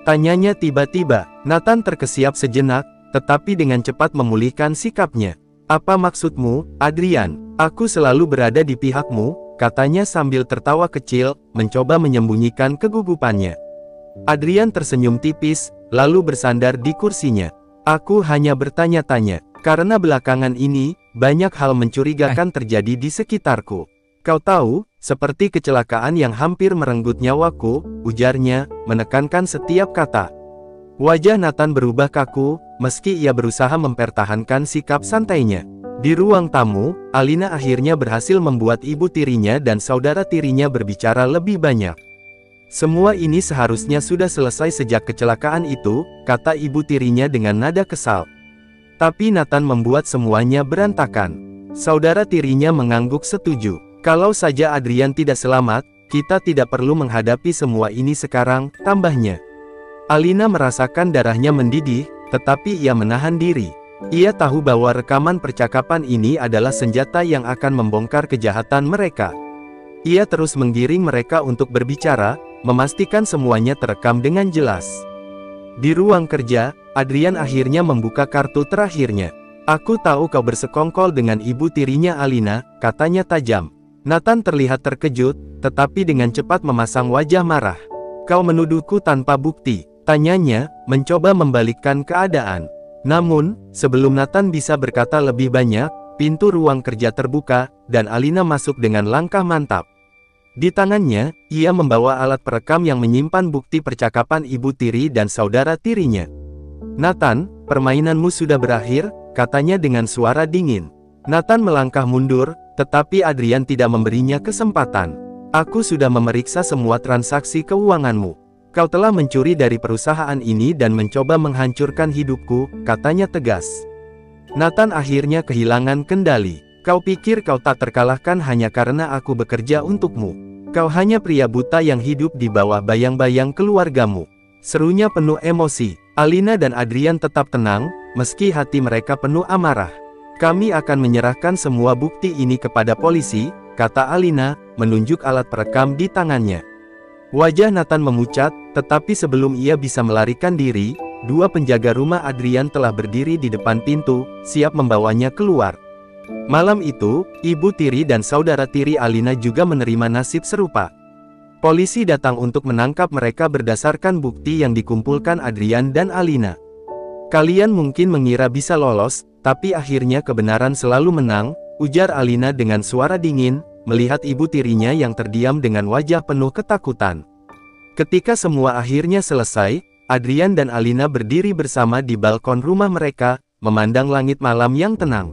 Tanyanya tiba-tiba. Nathan terkesiap sejenak, tetapi dengan cepat memulihkan sikapnya. Apa maksudmu, Adrian? Aku selalu berada di pihakmu, katanya sambil tertawa kecil, mencoba menyembunyikan kegugupannya. Adrian tersenyum tipis, lalu bersandar di kursinya. Aku hanya bertanya-tanya, karena belakangan ini, banyak hal mencurigakan terjadi di sekitarku. Kau tahu, seperti kecelakaan yang hampir merenggut nyawaku, ujarnya, menekankan setiap kata. Wajah Nathan berubah kaku, meski ia berusaha mempertahankan sikap santainya. Di ruang tamu, Alina akhirnya berhasil membuat ibu tirinya dan saudara tirinya berbicara lebih banyak. Semua ini seharusnya sudah selesai sejak kecelakaan itu, kata ibu tirinya dengan nada kesal. Tapi Nathan membuat semuanya berantakan. Saudara tirinya mengangguk setuju. Kalau saja Adrian tidak selamat, kita tidak perlu menghadapi semua ini sekarang, tambahnya. Alina merasakan darahnya mendidih, tetapi ia menahan diri. Ia tahu bahwa rekaman percakapan ini adalah senjata yang akan membongkar kejahatan mereka. Ia terus menggiring mereka untuk berbicara, memastikan semuanya terekam dengan jelas. Di ruang kerja, Adrian akhirnya membuka kartu terakhirnya. Aku tahu kau bersekongkol dengan ibu tirinya Alina, katanya tajam. Nathan terlihat terkejut, tetapi dengan cepat memasang wajah marah. Kau menuduhku tanpa bukti, tanyanya, mencoba membalikkan keadaan. Namun, sebelum Nathan bisa berkata lebih banyak, pintu ruang kerja terbuka, dan Alina masuk dengan langkah mantap. Di tangannya, ia membawa alat perekam yang menyimpan bukti percakapan ibu tiri dan saudara tirinya. Nathan, permainanmu sudah berakhir, katanya dengan suara dingin. Nathan melangkah mundur, tetapi Adrian tidak memberinya kesempatan. Aku sudah memeriksa semua transaksi keuanganmu. Kau telah mencuri dari perusahaan ini dan mencoba menghancurkan hidupku, katanya tegas. Nathan akhirnya kehilangan kendali. Kau pikir kau tak terkalahkan hanya karena aku bekerja untukmu. Kau hanya pria buta yang hidup di bawah bayang-bayang keluargamu. Serunya penuh emosi. Alina dan Adrian tetap tenang, meski hati mereka penuh amarah. Kami akan menyerahkan semua bukti ini kepada polisi, kata Alina, menunjuk alat perekam di tangannya. Wajah Nathan memucat, tetapi sebelum ia bisa melarikan diri, dua penjaga rumah Adrian telah berdiri di depan pintu, siap membawanya keluar. Malam itu, ibu tiri dan saudara tiri Alina juga menerima nasib serupa. Polisi datang untuk menangkap mereka berdasarkan bukti yang dikumpulkan Adrian dan Alina. Kalian mungkin mengira bisa lolos, tapi akhirnya kebenaran selalu menang, ujar Alina dengan suara dingin, melihat ibu tirinya yang terdiam dengan wajah penuh ketakutan. Ketika semua akhirnya selesai, Adrian dan Alina berdiri bersama di balkon rumah mereka, memandang langit malam yang tenang.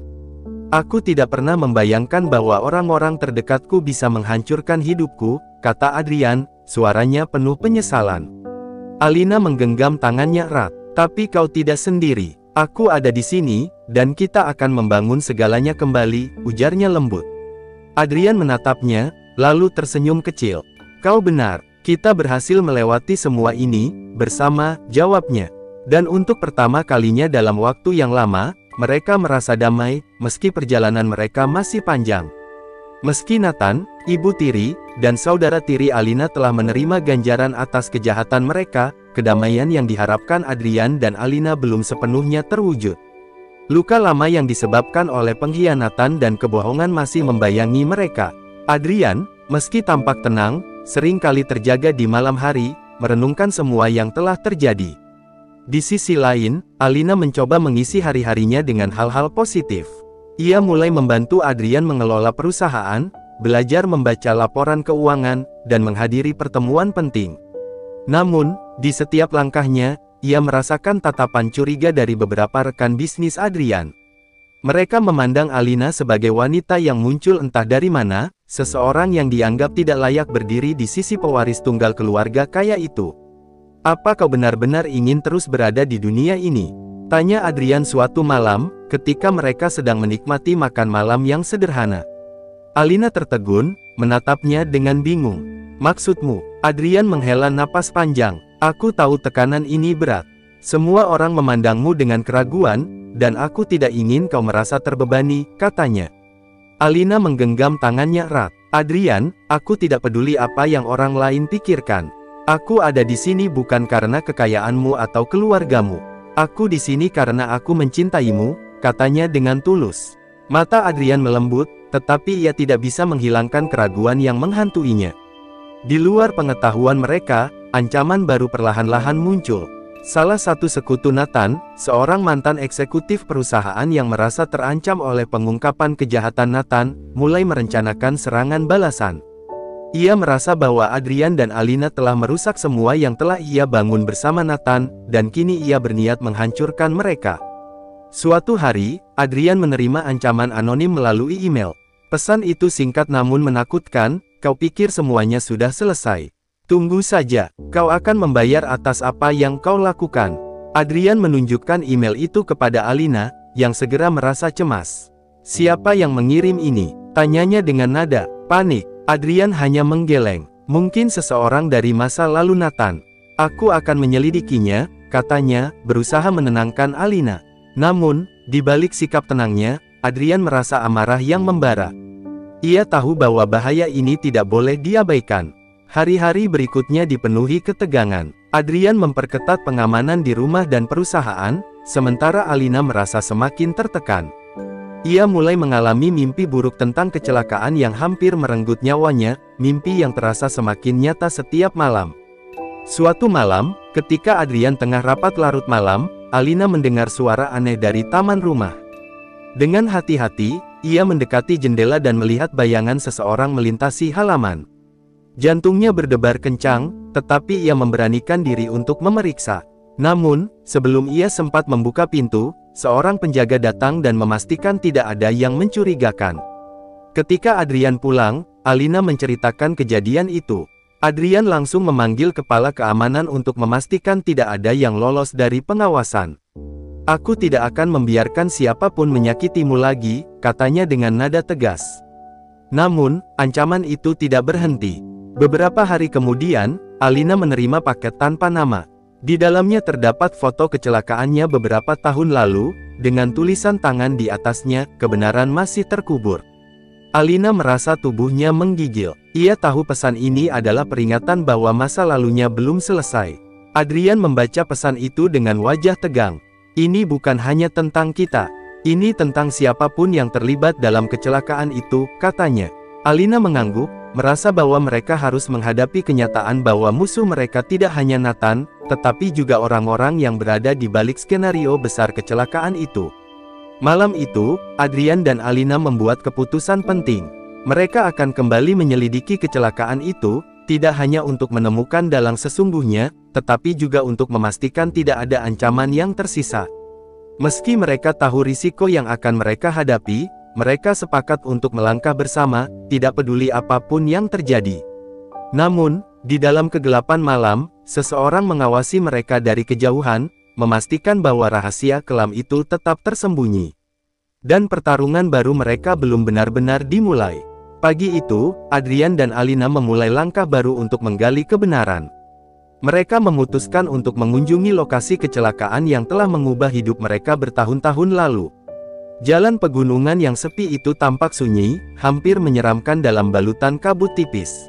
Aku tidak pernah membayangkan bahwa orang-orang terdekatku bisa menghancurkan hidupku, kata Adrian, suaranya penuh penyesalan. Alina menggenggam tangannya erat. Tapi kau tidak sendiri. Aku ada di sini, dan kita akan membangun segalanya kembali, ujarnya lembut. Adrian menatapnya, lalu tersenyum kecil. Kau benar, kita berhasil melewati semua ini, bersama, jawabnya. Dan untuk pertama kalinya dalam waktu yang lama, mereka merasa damai, meski perjalanan mereka masih panjang. Meski Nathan, ibu tiri, dan saudara tiri Alina telah menerima ganjaran atas kejahatan mereka, kedamaian yang diharapkan Adrian dan Alina belum sepenuhnya terwujud. Luka lama yang disebabkan oleh pengkhianatan dan kebohongan masih membayangi mereka. Adrian, meski tampak tenang, sering kali terjaga di malam hari, merenungkan semua yang telah terjadi. Di sisi lain, Alina mencoba mengisi hari-harinya dengan hal-hal positif. Ia mulai membantu Adrian mengelola perusahaan, belajar membaca laporan keuangan, dan menghadiri pertemuan penting. Namun, di setiap langkahnya, ia merasakan tatapan curiga dari beberapa rekan bisnis Adrian. Mereka memandang Alina sebagai wanita yang muncul entah dari mana, seseorang yang dianggap tidak layak berdiri di sisi pewaris tunggal keluarga kaya itu. "Apa kau benar-benar ingin terus berada di dunia ini?" tanya Adrian suatu malam, ketika mereka sedang menikmati makan malam yang sederhana. Alina tertegun, menatapnya dengan bingung. "Maksudmu?" Adrian menghela napas panjang. "Aku tahu tekanan ini berat. Semua orang memandangmu dengan keraguan, dan aku tidak ingin kau merasa terbebani," katanya. Alina menggenggam tangannya erat. "Adrian, aku tidak peduli apa yang orang lain pikirkan. Aku ada di sini bukan karena kekayaanmu atau keluargamu. Aku di sini karena aku mencintaimu," katanya dengan tulus. Mata Adrian melembut, tetapi ia tidak bisa menghilangkan keraguan yang menghantuinya. Di luar pengetahuan mereka, ancaman baru perlahan-lahan muncul. Salah satu sekutu Nathan, seorang mantan eksekutif perusahaan yang merasa terancam oleh pengungkapan kejahatan Nathan, mulai merencanakan serangan balasan. Ia merasa bahwa Adrian dan Alina telah merusak semua yang telah ia bangun bersama Nathan, dan kini ia berniat menghancurkan mereka. Suatu hari, Adrian menerima ancaman anonim melalui email. Pesan itu singkat namun menakutkan, "Kau pikir semuanya sudah selesai? Tunggu saja, kau akan membayar atas apa yang kau lakukan." Adrian menunjukkan email itu kepada Alina, yang segera merasa cemas. "Siapa yang mengirim ini?" tanyanya dengan nada panik. Adrian hanya menggeleng. "Mungkin seseorang dari masa lalu Nathan. Aku akan menyelidikinya," katanya, berusaha menenangkan Alina. Namun, di balik sikap tenangnya, Adrian merasa amarah yang membara. Ia tahu bahwa bahaya ini tidak boleh diabaikan. Hari-hari berikutnya dipenuhi ketegangan. Adrian memperketat pengamanan di rumah dan perusahaan, sementara Alina merasa semakin tertekan. Ia mulai mengalami mimpi buruk tentang kecelakaan yang hampir merenggut nyawanya, mimpi yang terasa semakin nyata setiap malam. Suatu malam, ketika Adrian tengah rapat larut malam, Alina mendengar suara aneh dari taman rumah. Dengan hati-hati, ia mendekati jendela dan melihat bayangan seseorang melintasi halaman. Jantungnya berdebar kencang, tetapi ia memberanikan diri untuk memeriksa. Namun, sebelum ia sempat membuka pintu, seorang penjaga datang dan memastikan tidak ada yang mencurigakan. Ketika Adrian pulang, Alina menceritakan kejadian itu. Adrian langsung memanggil kepala keamanan untuk memastikan tidak ada yang lolos dari pengawasan. "Aku tidak akan membiarkan siapapun menyakitimu lagi," katanya dengan nada tegas. Namun, ancaman itu tidak berhenti. Beberapa hari kemudian, Alina menerima paket tanpa nama. Di dalamnya terdapat foto kecelakaannya beberapa tahun lalu, dengan tulisan tangan di atasnya, "Kebenaran masih terkubur." Alina merasa tubuhnya menggigil. Ia tahu pesan ini adalah peringatan bahwa masa lalunya belum selesai. Adrian membaca pesan itu dengan wajah tegang. "Ini bukan hanya tentang kita. Ini tentang siapapun yang terlibat dalam kecelakaan itu," katanya. Alina mengangguk, merasa bahwa mereka harus menghadapi kenyataan bahwa musuh mereka tidak hanya Nathan, tetapi juga orang-orang yang berada di balik skenario besar kecelakaan itu. Malam itu, Adrian dan Alina membuat keputusan penting. Mereka akan kembali menyelidiki kecelakaan itu, tidak hanya untuk menemukan dalang sesungguhnya, tetapi juga untuk memastikan tidak ada ancaman yang tersisa. Meski mereka tahu risiko yang akan mereka hadapi, mereka sepakat untuk melangkah bersama, tidak peduli apapun yang terjadi. Namun, di dalam kegelapan malam, seseorang mengawasi mereka dari kejauhan, memastikan bahwa rahasia kelam itu tetap tersembunyi. Dan pertarungan baru mereka belum benar-benar dimulai. Pagi itu, Adrian dan Alina memulai langkah baru untuk menggali kebenaran. Mereka memutuskan untuk mengunjungi lokasi kecelakaan yang telah mengubah hidup mereka bertahun-tahun lalu. Jalan pegunungan yang sepi itu tampak sunyi, hampir menyeramkan dalam balutan kabut tipis.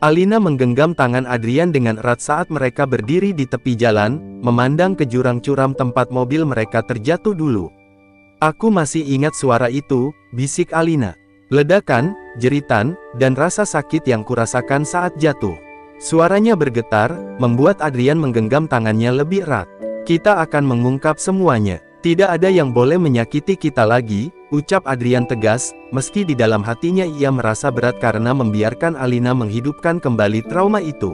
Alina menggenggam tangan Adrian dengan erat saat mereka berdiri di tepi jalan, memandang ke jurang curam tempat mobil mereka terjatuh dulu. "Aku masih ingat suara itu," bisik Alina. "Ledakan, jeritan, dan rasa sakit yang kurasakan saat jatuh." Suaranya bergetar, membuat Adrian menggenggam tangannya lebih erat. "Kita akan mengungkap semuanya. Tidak ada yang boleh menyakiti kita lagi," ucap Adrian tegas, meski di dalam hatinya ia merasa berat karena membiarkan Alina menghidupkan kembali trauma itu.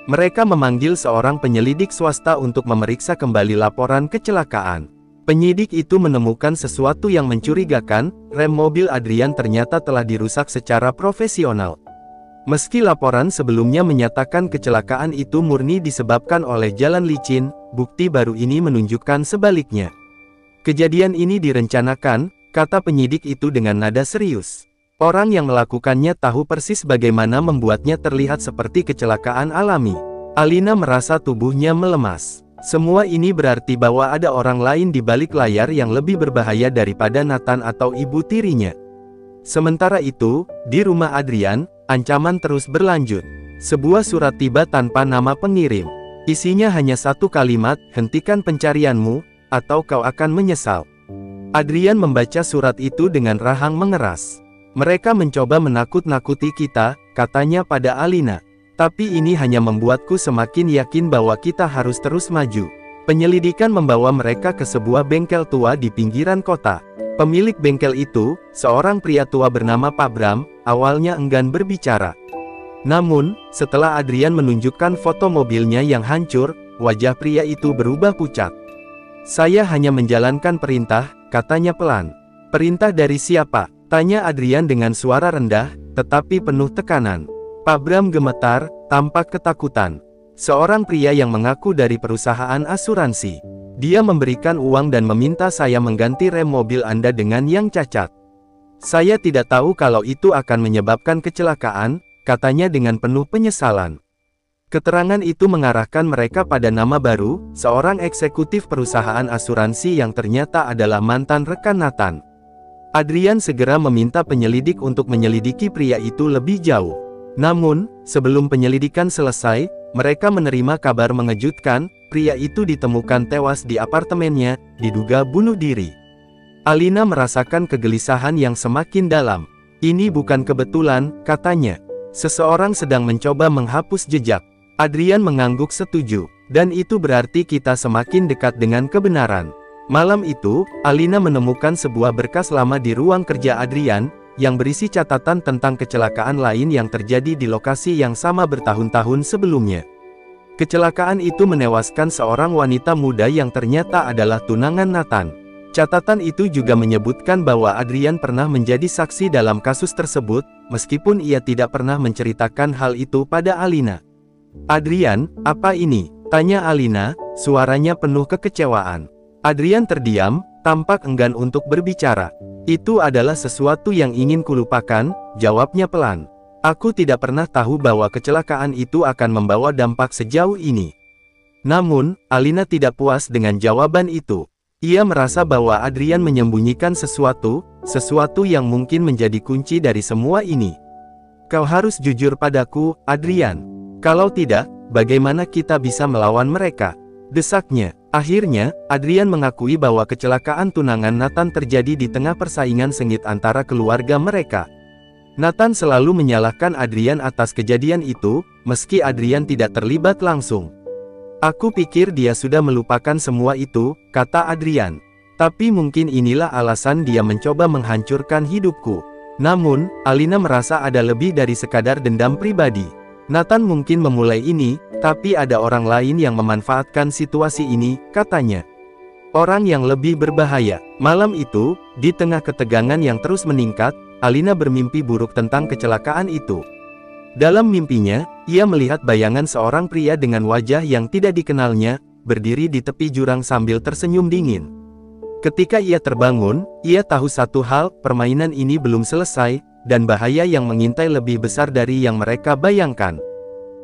Mereka memanggil seorang penyelidik swasta untuk memeriksa kembali laporan kecelakaan. Penyidik itu menemukan sesuatu yang mencurigakan, rem mobil Adrian ternyata telah dirusak secara profesional. Meski laporan sebelumnya menyatakan kecelakaan itu murni disebabkan oleh jalan licin, bukti baru ini menunjukkan sebaliknya. "Kejadian ini direncanakan," kata penyidik itu dengan nada serius. "Orang yang melakukannya tahu persis bagaimana membuatnya terlihat seperti kecelakaan alami." Alina merasa tubuhnya melemas. Semua ini berarti bahwa ada orang lain di balik layar yang lebih berbahaya daripada Nathan atau ibu tirinya. Sementara itu, di rumah Adrian, ancaman terus berlanjut. Sebuah surat tiba tanpa nama pengirim. Isinya hanya satu kalimat, "Hentikan pencarianmu, atau kau akan menyesal." Adrian membaca surat itu dengan rahang mengeras. "Mereka mencoba menakut-nakuti kita," katanya pada Alina. "Tapi ini hanya membuatku semakin yakin bahwa kita harus terus maju." Penyelidikan membawa mereka ke sebuah bengkel tua di pinggiran kota. Pemilik bengkel itu, seorang pria tua bernama Pak Bram, awalnya enggan berbicara. Namun, setelah Adrian menunjukkan foto mobilnya yang hancur, wajah pria itu berubah pucat. "Saya hanya menjalankan perintah," katanya pelan. "Perintah dari siapa?" tanya Adrian dengan suara rendah, tetapi penuh tekanan. Pak Bram gemetar, tampak ketakutan. "Seorang pria yang mengaku dari perusahaan asuransi. Dia memberikan uang dan meminta saya mengganti rem mobil Anda dengan yang cacat. Saya tidak tahu kalau itu akan menyebabkan kecelakaan," katanya dengan penuh penyesalan. Keterangan itu mengarahkan mereka pada nama baru, seorang eksekutif perusahaan asuransi yang ternyata adalah mantan rekan Nathan. Adrian segera meminta penyelidik untuk menyelidiki pria itu lebih jauh. Namun, sebelum penyelidikan selesai, mereka menerima kabar mengejutkan, pria itu ditemukan tewas di apartemennya, diduga bunuh diri. Alina merasakan kegelisahan yang semakin dalam. "Ini bukan kebetulan," katanya. "Seseorang sedang mencoba menghapus jejak." Adrian mengangguk setuju. "Dan itu berarti kita semakin dekat dengan kebenaran." Malam itu, Alina menemukan sebuah berkas lama di ruang kerja Adrian, yang berisi catatan tentang kecelakaan lain yang terjadi di lokasi yang sama bertahun-tahun sebelumnya. Kecelakaan itu menewaskan seorang wanita muda yang ternyata adalah tunangan Nathan. Catatan itu juga menyebutkan bahwa Adrian pernah menjadi saksi dalam kasus tersebut, meskipun ia tidak pernah menceritakan hal itu pada Alina. "Adrian, apa ini?" tanya Alina, suaranya penuh kekecewaan. Adrian terdiam, tampak enggan untuk berbicara. "Itu adalah sesuatu yang ingin kulupakan," jawabnya pelan. "Aku tidak pernah tahu bahwa kecelakaan itu akan membawa dampak sejauh ini." Namun, Alina tidak puas dengan jawaban itu. Ia merasa bahwa Adrian menyembunyikan sesuatu yang mungkin menjadi kunci dari semua ini. "Kau harus jujur padaku, Adrian. Kalau tidak, bagaimana kita bisa melawan mereka?" desaknya. Akhirnya, Adrian mengakui bahwa kecelakaan tunangan Nathan terjadi di tengah persaingan sengit antara keluarga mereka. Nathan selalu menyalahkan Adrian atas kejadian itu, meski Adrian tidak terlibat langsung. "Aku pikir dia sudah melupakan semua itu," kata Adrian. "Tapi mungkin inilah alasan dia mencoba menghancurkan hidupku." Namun, Alina merasa ada lebih dari sekadar dendam pribadi. "Nathan mungkin memulai ini, tapi ada orang lain yang memanfaatkan situasi ini," katanya. "Orang yang lebih berbahaya." Malam itu, di tengah ketegangan yang terus meningkat, Alina bermimpi buruk tentang kecelakaan itu. Dalam mimpinya, ia melihat bayangan seorang pria dengan wajah yang tidak dikenalnya, berdiri di tepi jurang sambil tersenyum dingin. Ketika ia terbangun, ia tahu satu hal, permainan ini belum selesai, dan bahaya yang mengintai lebih besar dari yang mereka bayangkan.